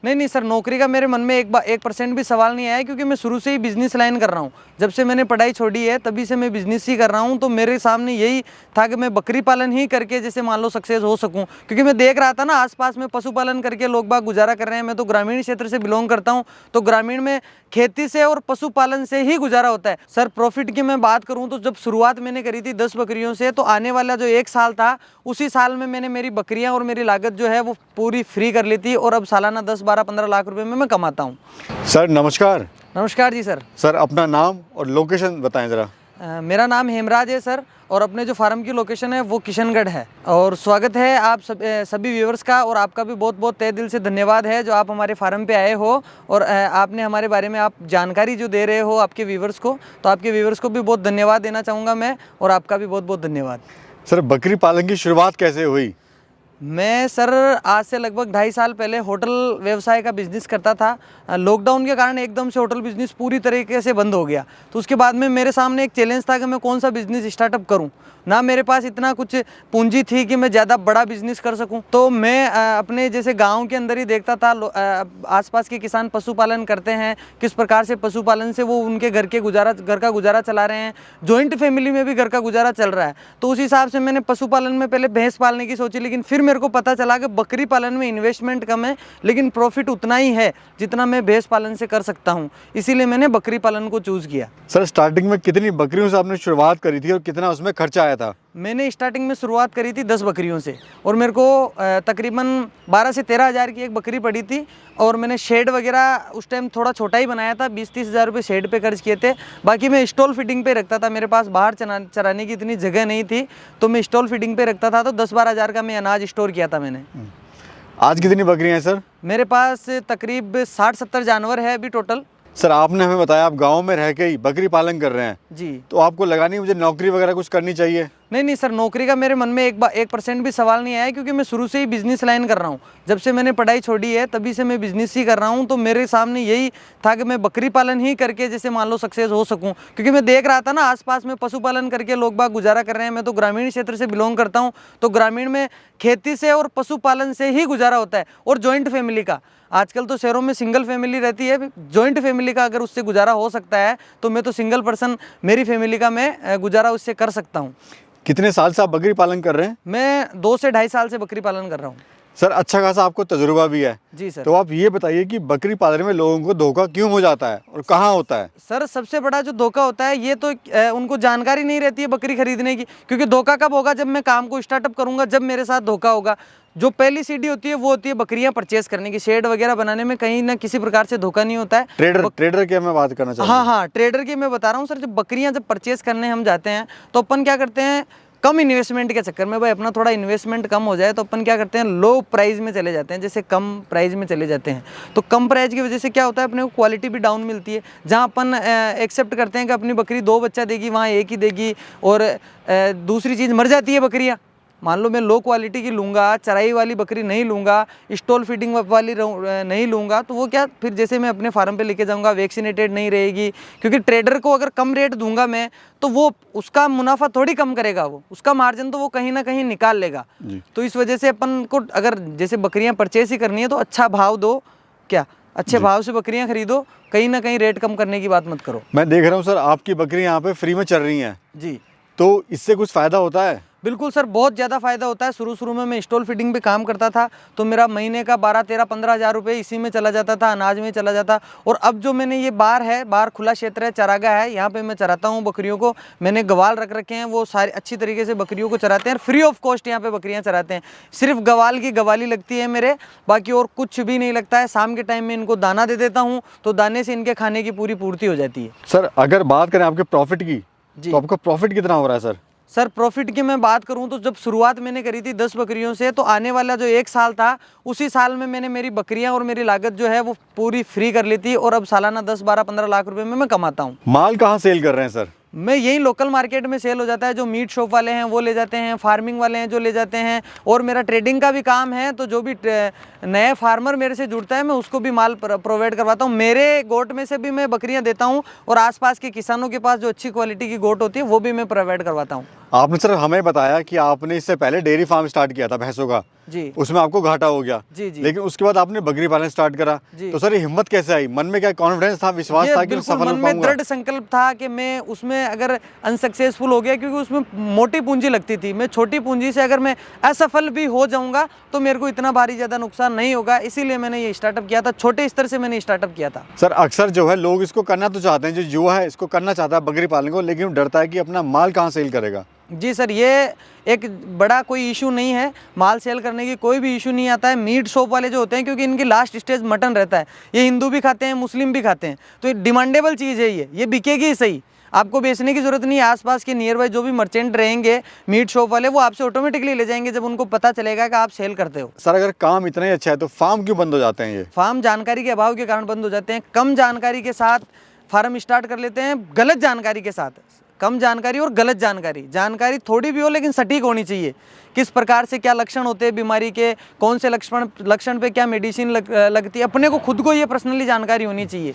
नहीं नहीं सर, नौकरी का मेरे मन में 1% भी सवाल नहीं आया, क्योंकि मैं शुरू से ही बिजनेस लाइन कर रहा हूँ। जब से मैंने पढ़ाई छोड़ी है तभी से मैं बिजनेस ही कर रहा हूँ। तो मेरे सामने यही था कि मैं बकरी पालन ही करके जैसे मान लो सक्सेस हो सकूँ, क्योंकि मैं देख रहा था ना आसपास में पशुपालन करके लोग बाग गुजारा कर रहे हैं। मैं तो ग्रामीण क्षेत्र से बिलोंग करता हूँ, तो ग्रामीण में खेती से और पशुपालन से ही गुजारा होता है। सर प्रॉफिट की मैं बात करूँ तो जब शुरुआत मैंने करी थी 10 बकरियों से, तो आने वाला जो 1 साल था उसी साल में मैंने मेरी बकरियां और मेरी लागत जो है वो पूरी फ्री कर ली थी, और अब सालाना 10-12-15 लाख रुपए में मैं कमाता हूँ। सर नमस्कार। नमस्कार जी सर। सर अपना नाम और लोकेशन बताएं ज़रा। मेरा नाम हेमराज है सर, और अपने जो फार्म की लोकेशन है वो किशनगढ़ है। और स्वागत है आप सभी व्यूवर्स का, और आपका भी बहुत बहुत तहे दिल से धन्यवाद है जो आप हमारे फार्म पे आए हो, और आपने हमारे बारे में आप जानकारी जो दे रहे हो आपके व्यूवर्स को, तो आपके व्यूवर्स को भी बहुत धन्यवाद देना चाहूँगा मैं, और आपका भी बहुत बहुत धन्यवाद। सर बकरी पालन की शुरुआत कैसे हुई? मैं सर आज से लगभग 2.5 साल पहले होटल व्यवसाय का बिज़नेस करता था। लॉकडाउन के कारण एकदम से होटल बिज़नेस पूरी तरीके से बंद हो गया। तो उसके बाद में मेरे सामने एक चैलेंज था कि मैं कौन सा बिज़नेस स्टार्टअप करूं। ना मेरे पास इतना कुछ पूंजी थी कि मैं ज़्यादा बड़ा बिज़नेस कर सकूं। तो मैं अपने जैसे गांव के अंदर ही देखता था आसपास के किसान पशुपालन करते हैं, किस प्रकार से पशुपालन से वो उनके घर का गुजारा चला रहे हैं। जॉइंट फैमिली में भी घर का गुजारा चल रहा है। तो उस हिसाब से मैंने पशुपालन में पहले भैंस पालने की सोची, लेकिन फिर मेरे को पता चला कि बकरी पालन में इन्वेस्टमेंट कम है, लेकिन प्रॉफिट उतना ही है जितना मैं भैंस पालन से कर सकता हूँ। इसीलिए मैंने बकरी पालन को चूज़ किया। सर स्टार्टिंग में कितनी बकरियों से आपने शुरुआत करी थी और कितना उसमें खर्चा आया था? मैंने स्टार्टिंग में शुरुआत करी थी 10 बकरियों से, और मेरे को तकरीबन 12 से 13 हज़ार की एक बकरी पड़ी थी। और मैंने शेड वगैरह उस टाइम थोड़ा छोटा ही बनाया था, 20-30 हज़ार रुपये शेड पे खर्च किए थे। बाकी मैं स्टॉल फीडिंग पे रखता था, मेरे पास बाहर चराने की इतनी जगह नहीं थी, तो मैं स्टॉल फीडिंग पे रखता था। तो 10-12 हज़ार का मैं अनाज स्टोर किया था मैंने। आज कितनी बकरियां हैं सर? मेरे पास तकरीब 60-70 जानवर है अभी टोटल। सर आपने हमें बताया आप गांव में रह के ही बकरी पालन कर रहे हैं जी। तो आपको लगा नहीं मुझे नौकरी वगैरह कुछ करनी चाहिए? नहीं नहीं सर, नौकरी का मेरे मन में 1% भी सवाल नहीं आया, क्योंकि मैं शुरू से ही बिजनेस लाइन कर रहा हूँ। जब से मैंने पढ़ाई छोड़ी है तभी से मैं बिजनेस ही कर रहा हूँ। तो मेरे सामने यही था कि मैं बकरी पालन ही करके जैसे मान लो सक्सेस हो सकूँ, क्योंकि मैं देख रहा था ना आसपास में पशुपालन करके लोग बाग गुजारा कर रहे हैं। मैं तो ग्रामीण क्षेत्र से बिलोंग करता हूँ, तो ग्रामीण में खेती से और पशुपालन से ही गुजारा होता है। और जॉइंट फैमिली का, आजकल तो शहरों में सिंगल फैमिली रहती है, जॉइंट फैमिली का अगर उससे गुजारा हो सकता है तो मैं तो सिंगल पर्सन, मेरी फैमिली का मैं गुजारा उससे कर सकता हूँ। कितने साल से आप बकरी पालन कर रहे हैं? मैं 2 से 2.5 साल से बकरी पालन कर रहा हूँ। सर अच्छा खासा आपको तजुर्बा भी है। जी सर। तो आप ये बताइए कि बकरी पालन में लोगों को धोखा क्यों हो जाता है और कहाँ होता है? सर सबसे बड़ा जो धोखा होता है ये तो उनको जानकारी नहीं रहती है बकरी खरीदने की। क्योंकि धोखा कब होगा? जब मैं काम को स्टार्टअप करूंगा, जब मेरे साथ धोखा होगा। जो पहली सीढ़ी होती है वो होती है बकरियां परचेस करने की। शेड वगैरह बनाने में कहीं ना किसी प्रकार से धोखा नहीं होता है। ट्रेडर की मैं बात करना चाहता हूँ। हाँ, ट्रेडर की मैं बता रहा हूँ सर। जब बकरियां परचेस करने हम जाते हैं तो अपन क्या करते हैं, कम इन्वेस्टमेंट के चक्कर में, भाई अपना थोड़ा इन्वेस्टमेंट कम हो जाए, तो अपन क्या करते हैं, लो प्राइस में चले जाते हैं, जैसे कम प्राइस में चले जाते हैं। तो कम प्राइस की वजह से क्या होता है, अपने को क्वालिटी भी डाउन मिलती है। जहाँ अपन एक्सेप्ट करते हैं कि अपनी बकरी 2 बच्चा देगी, वहाँ 1 ही देगी। और दूसरी चीज़, मर जाती है बकरियाँ। मान लो मैं लो क्वालिटी की लूँगा, चराई वाली बकरी नहीं लूँगा, स्टॉल फीडिंग वाली नहीं लूँगा, तो वो क्या फिर जैसे मैं अपने फार्म पे लेके जाऊँगा वैक्सीनेटेड नहीं रहेगी। क्योंकि ट्रेडर को अगर कम रेट दूंगा मैं, तो वो उसका मुनाफा थोड़ी कम करेगा, वो उसका मार्जिन तो वो कहीं ना कहीं निकाल लेगा। तो इस वजह से अपन को अगर जैसे बकरियाँ परचेस ही करनी है तो अच्छा भाव दो, क्या अच्छे भाव से बकरियाँ खरीदो, कहीं ना कहीं रेट कम करने की बात मत करो। मैं देख रहा हूँ सर आपकी बकरी यहाँ पे फ्री में चल रही हैं जी। तो इससे कुछ फ़ायदा होता है? बिल्कुल सर, बहुत ज़्यादा फ़ायदा होता है। शुरू में स्टॉल फीडिंग पे काम करता था, तो मेरा महीने का 12-13-15 हज़ार रुपये इसी में चला जाता था, अनाज में चला जाता। और अब जो मैंने ये बार खुला क्षेत्र है, चरागाह है, यहाँ पे मैं चराता हूँ बकरियों को। मैंने गवाल रख रखे हैं, वो सारे अच्छी तरीके से बकरियों को चराते हैं। फ्री ऑफ कॉस्ट यहाँ पे बकरियाँ चराते हैं। सिर्फ गवाल की गवाली लगती है मेरे, बाकी और कुछ भी नहीं लगता है। शाम के टाइम में इनको दाना दे देता हूँ, तो दाने से इनके खाने की पूरी पूर्ति हो जाती है। सर अगर बात करें आपके प्रॉफिट की, तो आपका प्रॉफिट कितना हो रहा है सर? सर प्रॉफिट की मैं बात करूं तो जब शुरुआत मैंने करी थी 10 बकरियों से, तो आने वाला जो 1 साल था उसी साल में मैंने मेरी बकरियां और मेरी लागत जो है वो पूरी फ्री कर ली थी, और अब सालाना 10-12-15 लाख रुपए में मैं कमाता हूं। माल कहां सेल कर रहे हैं सर? मैं यही लोकल मार्केट में सेल हो जाता है। जो मीट शॉप वाले हैं वो ले जाते हैं, फार्मिंग वाले हैं जो ले जाते हैं, और मेरा ट्रेडिंग का भी काम है। तो जो भी नए फार्मर मेरे से जुड़ता है मैं उसको भी माल प्रोवाइड करवाता हूँ। मेरे गोट में से भी मैं बकरियाँ देता हूँ, और आसपास के किसानों के पास जो अच्छी क्वालिटी की गोट होती है वो भी मैं प्रोवाइड करवाता हूँ। आपने सर हमें बताया कि आपने इससे पहले डेयरी फार्म स्टार्ट किया था भैंसों का, जी उसमें आपको घाटा हो गया। जी जी लेकिन उसके बाद आपने बकरी पालन स्टार्ट करा। जी। तो सर ये हिम्मत कैसे आई? मन में क्या कॉन्फिडेंस था, विश्वास ये था कि मैं बिल्कुल सफल मन हो में पाऊंगा? दृढ़ संकल्प था कि मैं उसमें अगर अनसक्सेसफुल हो गया, क्योंकि उसमें मोटी पूंजी लगती थी, मैं छोटी पूंजी से अगर मैं असफल भी हो जाऊंगा तो मेरे को इतना भारी ज़्यादा नुकसान नहीं होगा, इसीलिए मैंने ये स्टार्टअप किया था। छोटे स्तर से मैंने स्टार्टअप किया था। सर अक्सर जो है लोग इसको करना तो चाहते हैं, जो युवा है इसको करना चाहता है बकरी पालन को, लेकिन वो डरता है कि अपना माल कहाँ सेल करेगा। जी सर, ये एक बड़ा कोई इशू नहीं है, माल सेल करने की कोई भी इशू नहीं आता है। मीट शॉप वाले जो होते हैं, क्योंकि इनकी लास्ट स्टेज मटन रहता है, ये हिंदू भी खाते हैं, मुस्लिम भी खाते हैं, तो ये डिमांडेबल चीज़ है, ये बिकेगी ही सही। आपको बेचने की जरूरत नहीं है। आसपास के नियर बाय जो भी मर्चेंट रहेंगे मीट शॉप वाले, वो आपसे ऑटोमेटिकली ले जाएंगे जब उनको पता चलेगा कि आप सेल करते हो। सर अगर काम इतना ही अच्छा है तो फार्म क्यों बंद हो जाते हैं ये? फार्म जानकारी के अभाव के कारण बंद हो जाते हैं। कम जानकारी के साथ फार्म स्टार्ट कर लेते हैं, गलत जानकारी के साथ। कम जानकारी और गलत जानकारी थोड़ी भी हो लेकिन सटीक होनी चाहिए। किस प्रकार से क्या लक्षण होते हैं बीमारी के, कौन से लक्षण पे क्या मेडिसिन लगती है, अपने को खुद को ये पर्सनली जानकारी होनी चाहिए।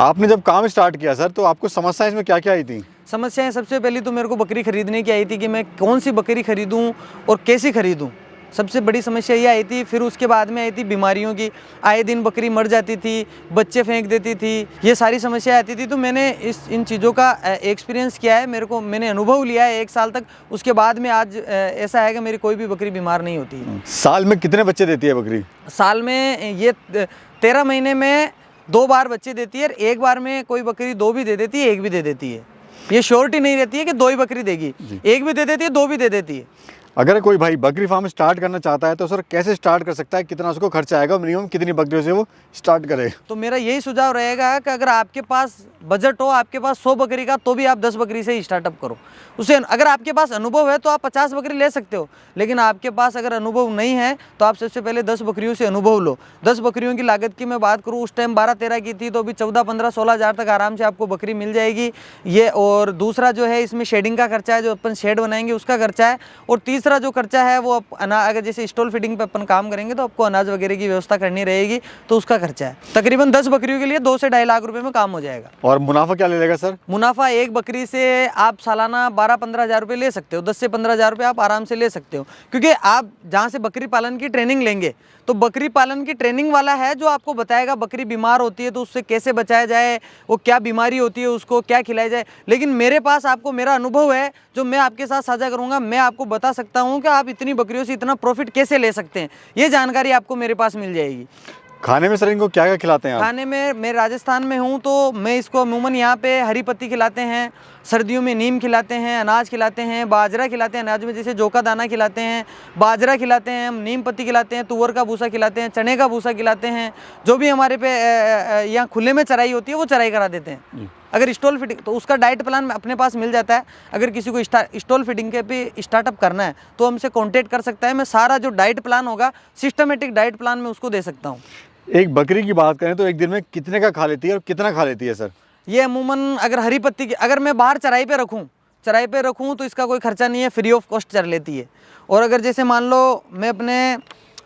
आपने जब काम स्टार्ट किया सर, तो आपको समस्याएं इसमें क्या क्या आई थी? समस्याएं सबसे पहली तो मेरे को बकरी खरीदने की आई थी कि मैं कौन सी बकरी खरीदूं और कैसी खरीदूं। सबसे बड़ी समस्या ये आई थी। फिर उसके बाद में आई थी बीमारियों की। आए दिन बकरी मर जाती थी, बच्चे फेंक देती थी, ये सारी समस्या आती थी। तो मैंने इन चीज़ों का एक्सपीरियंस किया है, मैंने अनुभव लिया है 1 साल तक। उसके बाद में आज ऐसा है कि मेरी कोई भी बकरी बीमार नहीं होती है। साल में कितने बच्चे देती है बकरी? साल में ये 13 महीने में 2 बार बच्चे देती है। एक बार में कोई बकरी 2 भी दे देती है, 1 भी दे देती है। ये श्योरिटी नहीं रहती है कि 2 ही बकरी देगी, 1 भी दे देती है, 2 भी दे देती है। अगर कोई भाई बकरी फार्म स्टार्ट करना चाहता है तो सर कैसे स्टार्ट कर सकता है? कितना उसको खर्चा आएगा? मिनिमम कितनी बकरियों से वो स्टार्ट करे? तो मेरा यही सुझाव रहेगा कि अगर आपके पास बजट हो, आपके पास 100 बकरी का, तो भी आप 10 बकरी से ही स्टार्टअप करो। उसे अगर आपके पास अनुभव है तो आप 50 बकरी ले सकते हो, लेकिन आपके पास अगर अनुभव नहीं है तो आप सबसे पहले 10 बकरियों से अनुभव लो। 10 बकरियों की लागत की मैं बात करूँ, उस टाइम 12-13 की थी, तो अभी 14, 15, 16 हज़ार तक आराम से आपको बकरी मिल जाएगी ये। और दूसरा जो है, इसमें शेडिंग का खर्चा है, जो अपन शेड बनाएंगे उसका खर्चा है। और तीसरा जो खर्चा है वो अगर जैसे स्टॉल फीडिंग पे अपन काम करेंगे तो आपको अनाज वगैरह की व्यवस्था करनी रहेगी, तो उसका खर्चा है। तकरीबन 10 बकरियों के लिए 2 से 2.5 लाख रुपए में काम हो जाएगा। और मुनाफा क्या ले लेगा सर? मुनाफा एक बकरी से आप सालाना 12-15 हज़ार रुपये ले सकते हो। 10 से 15 हज़ार रुपये आप आराम से ले सकते हो, क्योंकि आप जहाँ से बकरी पालन की ट्रेनिंग लेंगे, तो बकरी पालन की ट्रेनिंग वाला है जो आपको बताएगा बकरी बीमार होती है तो उससे कैसे बचाया जाए, वो क्या बीमारी होती है, उसको क्या खिलाया जाए। लेकिन मेरे पास आपको मेरा अनुभव है जो मैं आपके साथ साझा करूंगा। मैं आपको बता सकता हूं कि आप इतनी बकरियों से इतना प्रॉफिट कैसे ले सकते हैं, ये जानकारी आपको मेरे पास मिल जाएगी। खाने में सर इनको क्या क्या खिलाते हैं आप? खाने में मैं राजस्थान में हूँ तो मैं इसको अमूमन यहाँ पे हरी पत्ती खिलाते हैं, सर्दियों में नीम खिलाते हैं, अनाज खिलाते हैं, बाजरा खिलाते हैं। अनाज में जैसे जौ का दाना खिलाते हैं, बाजरा खिलाते हैं, हम नीम पत्ती खिलाते हैं, तुअर का भूसा खिलाते हैं, चने का भूसा खिलाते हैं। जो भी हमारे पे यहाँ खुले में चराई होती है वो चराई करा देते हैं। अगर स्टॉल फिटिंग, तो उसका डाइट प्लान अपने पास मिल जाता है। अगर किसी को स्टॉल फिटिंग के भी स्टार्टअप करना है तो हमसे कॉन्टेक्ट कर सकता है। मैं सारा जो डाइट प्लान होगा, सिस्टमेटिक डाइट प्लान में उसको दे सकता हूँ। एक बकरी की बात करें तो एक दिन में कितने का खा लेती है और कितना खा लेती है सर? ये अमूमन अगर हरी पत्ती की, अगर मैं बाहर चराई पे रखूँ तो इसका कोई खर्चा नहीं है, फ्री ऑफ कॉस्ट चर लेती है। और अगर जैसे मान लो मैं अपने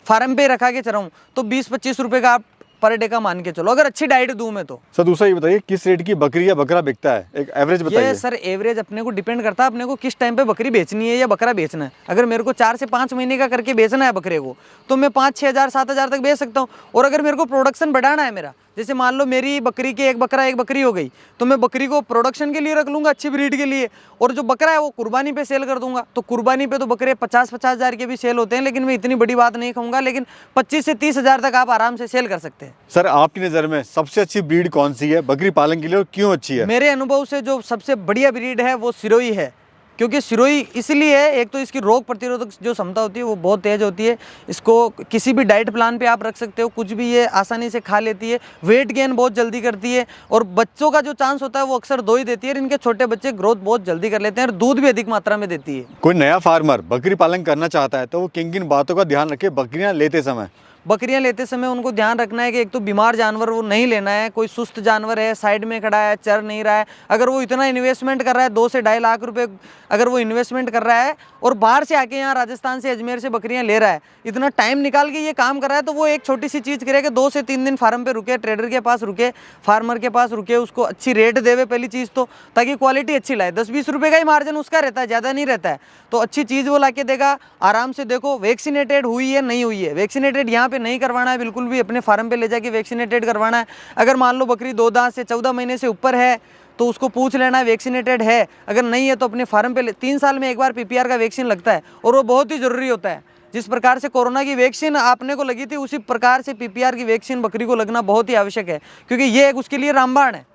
फार्म पे रखा के चराऊँ तो 20-25 रुपये का आप पर डे का मान के चलो, अगर अच्छी डाइट दूं मैं तो। सर दूसरा ये बताइए, किस रेट की बकरी या बकरा बिकता है? एक एवरेज बताइए। ये सर एवरेज अपने को डिपेंड करता है, अपने को किस टाइम पे बकरी बेचनी है या बकरा बेचना है। अगर मेरे को 4 से 5 महीने का करके बेचना है बकरे को, तो मैं 5-6 हज़ार 7 हज़ार तक बेच सकता हूँ। और अगर मेरे को प्रोडक्शन बढ़ाना है मेरा, जैसे मान लो मेरी बकरी के एक बकरी हो गई, तो मैं बकरी को प्रोडक्शन के लिए रख लूँगा, अच्छी ब्रीड के लिए, और जो बकरा है वो कुर्बानी पे सेल कर दूंगा। तो कुर्बानी पे तो बकरे 50-50 हज़ार के भी सेल होते हैं, लेकिन मैं इतनी बड़ी बात नहीं कहूँगा, लेकिन 25 से 30 हज़ार तक आप आराम से सेल कर सकते हैं। सर आपकी नज़र में सबसे अच्छी ब्रीड कौन सी है बकरी पालन के लिए और क्यों अच्छी है? मेरे अनुभव से जो सबसे बढ़िया ब्रीड है वो सिरोही है। क्योंकि सिरोही इसलिए है, एक तो इसकी रोग प्रतिरोधक जो क्षमता होती है वो बहुत तेज़ होती है। इसको किसी भी डाइट प्लान पे आप रख सकते हो, कुछ भी ये आसानी से खा लेती है। वेट गेन बहुत जल्दी करती है, और बच्चों का जो चांस होता है वो अक्सर 2 ही देती है। इनके छोटे बच्चे ग्रोथ बहुत जल्दी कर लेते हैं और दूध भी अधिक मात्रा में देती है। कोई नया फार्मर बकरी पालन करना चाहता है तो वो किन किन बातों का ध्यान रखे बकरियां लेते समय? बकरियां लेते समय उनको ध्यान रखना है कि एक तो बीमार जानवर वो नहीं लेना है, कोई सुस्त जानवर है, साइड में खड़ा है, चर नहीं रहा है। अगर वो इतना इन्वेस्टमेंट कर रहा है, 2 से 2.5 लाख रुपए अगर वो इन्वेस्टमेंट कर रहा है और बाहर से आके यहाँ राजस्थान से, अजमेर से बकरियां ले रहा है, इतना टाइम निकाल के ये काम कर रहा है, तो वो एक छोटी सी चीज़ करे कि 2 से 3 दिन फार्म पे रुके, ट्रेडर के पास रुके, फार्मर के पास रुके, उसको अच्छी रेट देवे पहली चीज़ तो, ताकि क्वालिटी अच्छी लाए। 10-20 रुपये का ही मार्जिन उसका रहता है, ज़्यादा नहीं रहता है। तो अच्छी चीज़ वो ला के देगा, आराम से देखो वैक्सीनेटेड हुई है नहीं हुई है। वैक्सीनेटेड यहाँ पे नहीं करवाना है बिल्कुल भी, अपने फार्म पे ले जाके वैक्सीनेटेड करवाना है। अगर मान लो बकरी 2 दांत से 14 महीने से ऊपर है तो उसको पूछ लेना है वैक्सीनेटेड है, अगर नहीं है तो अपने फार्म पे 3 साल में एक बार पीपीआर का वैक्सीन लगता है और वो बहुत ही ज़रूरी होता है। जिस प्रकार से कोरोना की वैक्सीन आपने को लगी थी, उसी प्रकार से पीपीआर की वैक्सीन बकरी को लगना बहुत ही आवश्यक है, क्योंकि ये एक उसके लिए रामबाण है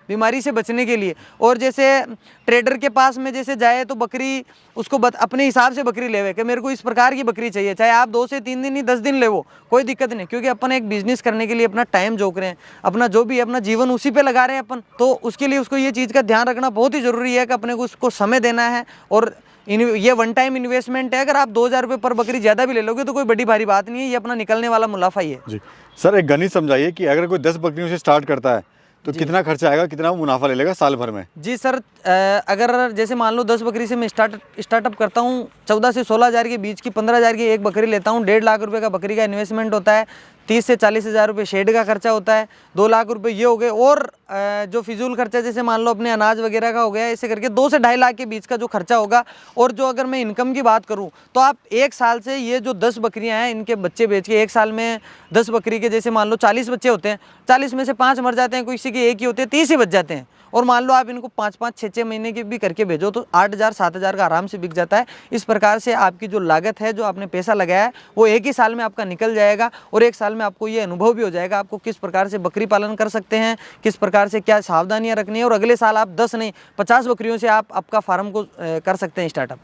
बीमारी से बचने के लिए। और जैसे ट्रेडर के पास में जैसे जाए तो बकरी उसको अपने हिसाब से बकरी लेवे कि मेरे को इस प्रकार की बकरी चाहिए, चाहे आप 2 से 3 दिन ही 10 दिन लेवो, कोई दिक्कत नहीं, क्योंकि अपन एक बिजनेस करने के लिए अपना टाइम जोक रहे हैं, अपना जो भी अपना जीवन उसी पे लगा रहे हैं अपन, तो उसके लिए उसको ये चीज़ का ध्यान रखना बहुत ही ज़रूरी है कि अपने को उसको समय देना है। और ये वन टाइम इन्वेस्टमेंट है, अगर आप 2,000 रुपये पर बकरी ज़्यादा भी ले लोगे तो कोई बड़ी भारी बात नहीं है, ये अपना निकलने वाला मुनाफा ही है। जी सर, एक गणित समझाइए कि अगर कोई 10 बकरियों से स्टार्ट करता है तो कितना खर्चा आएगा, कितना मुनाफा ले लेगा साल भर में? जी सर, अगर जैसे मान लो 10 बकरी से मैं स्टार्टअप करता हूँ, 14 से 16 हज़ार के बीच की, 15 हज़ार की एक बकरी लेता हूँ, 1.5 लाख रुपए का बकरी का इन्वेस्टमेंट होता है, 30 से 40 हज़ार रुपये शेड का खर्चा होता है, 2 लाख रुपए ये हो गए, और जो फिजूल खर्चा जैसे मान लो अपने अनाज वगैरह का हो गया, ऐसे करके 2 से 2.5 लाख के बीच का जो खर्चा होगा। और जो अगर मैं इनकम की बात करूँ तो आप एक साल से ये जो 10 बकरियां हैं इनके बच्चे बेच के, एक साल में 10 बकरी के जैसे मान लो 40 बच्चे होते हैं, 40 में से 5 मर जाते हैं, किसी के एक ही होते हैं, 30 ही बच जाते हैं। और मान लो आप इनको 5-5, 6-6 महीने के भी करके भेजो तो 8,000, 7,000 का आराम से बिक जाता है। इस प्रकार से आपकी जो लागत है, जो आपने पैसा लगाया है, वो एक ही साल में आपका निकल जाएगा, और एक साल में आपको ये अनुभव भी हो जाएगा आपको किस प्रकार से बकरी पालन कर सकते हैं, किस प्रकार से क्या सावधानियां रखनी है, और अगले साल आप 10 नहीं 50 बकरियों से आप आपका फार्म को कर सकते हैं स्टार्टअप।